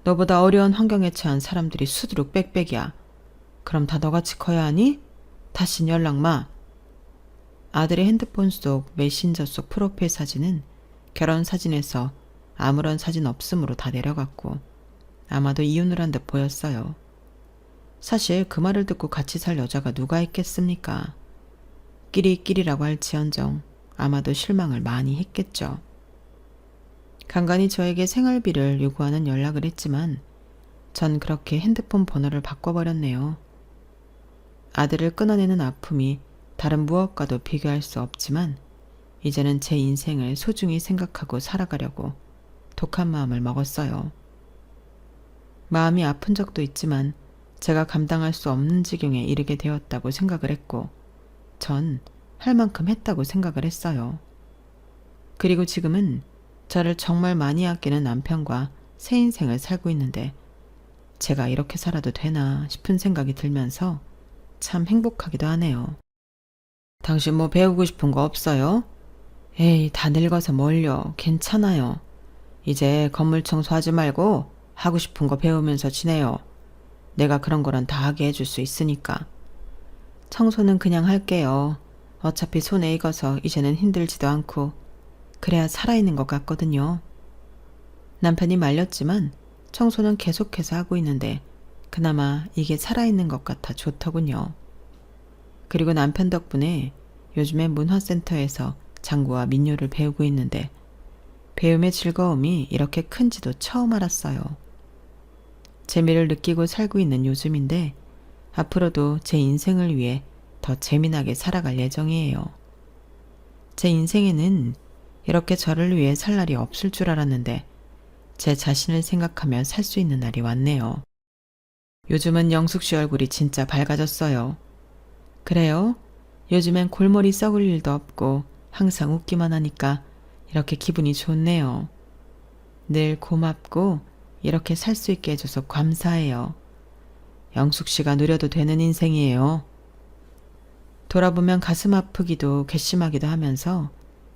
Speaker 1: 너보다 어려운 환경에 처한 사람들이 수두룩 빽빽이야. 그럼 다 너같이 커야 하니? 다신 연락 마. 아들의 핸드폰 속 메신저 속 프로필 사진은 결혼 사진에서 아무런 사진 없음으로 다 내려갔고 아마도 이혼을 한 듯 보였어요. 사실 그 말을 듣고 같이 살 여자가 누가 있겠습니까? 끼리끼리라고 할지언정 아마도 실망을 많이 했겠죠. 간간히 저에게 생활비를 요구하는 연락을 했지만 전 그렇게 핸드폰 번호를 바꿔버렸네요. 아들을 끊어내는 아픔이 다른 무엇과도 비교할 수 없지만 이제는 제 인생을 소중히 생각하고 살아가려고 독한 마음을 먹었어요. 마음이 아픈 적도 있지만 제가 감당할 수 없는 지경에 이르게 되었다고 생각을 했고 전 할 만큼 했다고 생각을 했어요. 그리고 지금은 저를 정말 많이 아끼는 남편과 새 인생을 살고 있는데 제가 이렇게 살아도 되나 싶은 생각이 들면서 참 행복하기도 하네요. 당신 뭐 배우고 싶은 거 없어요? 에이, 다 늙어서 뭘요. 괜찮아요. 이제 건물 청소하지 말고 하고 싶은 거 배우면서 지내요. 내가 그런 거란 다 하게 해줄 수 있으니까. 청소는 그냥 할게요. 어차피 손에 익어서 이제는 힘들지도 않고 그래야 살아있는 것 같거든요. 남편이 말렸지만 청소는 계속해서 하고 있는데 그나마 이게 살아있는 것 같아 좋더군요. 그리고 남편 덕분에 요즘엔 문화센터에서 장구와 민요를 배우고 있는데 배움의 즐거움이 이렇게 큰지도 처음 알았어요. 재미를 느끼고 살고 있는 요즘인데 앞으로도 제 인생을 위해 더 재미나게 살아갈 예정이에요. 제 인생에는 이렇게 저를 위해 살 날이 없을 줄 알았는데 제 자신을 생각하며 살 수 있는 날이 왔네요. 요즘은 영숙 씨 얼굴이 진짜 밝아졌어요. 그래요? 요즘엔 골머리 썩을 일도 없고 항상 웃기만 하니까 이렇게 기분이 좋네요. 늘 고맙고 이렇게 살 수 있게 해줘서 감사해요. 영숙 씨가 누려도 되는 인생이에요. 돌아보면 가슴 아프기도 괘씸하기도 하면서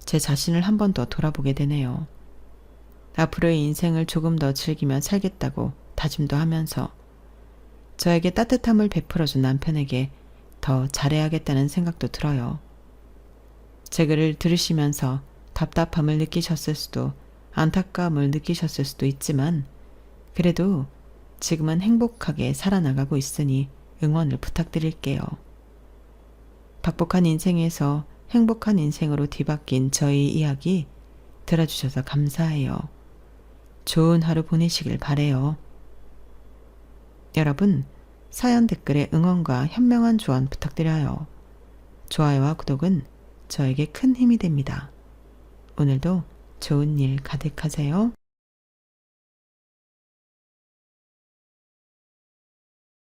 Speaker 1: 제 자신을 한 번 더 돌아보게 되네요. 앞으로의 인생을 조금 더 즐기며 살겠다고 다짐도 하면서 저에게 따뜻함을 베풀어준 남편에게 더 잘해야겠다는 생각도 들어요. 제 글을 들으시면서 답답함을 느끼셨을 수도 안타까움을 느끼셨을 수도 있지만 그래도 지금은 행복하게 살아나가고 있으니 응원을 부탁드릴게요. 박복한 인생에서 행복한 인생으로 뒤바뀐 저희 이야기 들어주셔서 감사해요. 좋은 하루 보내시길 바래요. 여러분, 사연 댓글에 응원과 현명한 조언 부탁드려요. 좋아요와 구독은 저에게 큰 힘이 됩니다. 오늘도 좋은 일 가득하세요.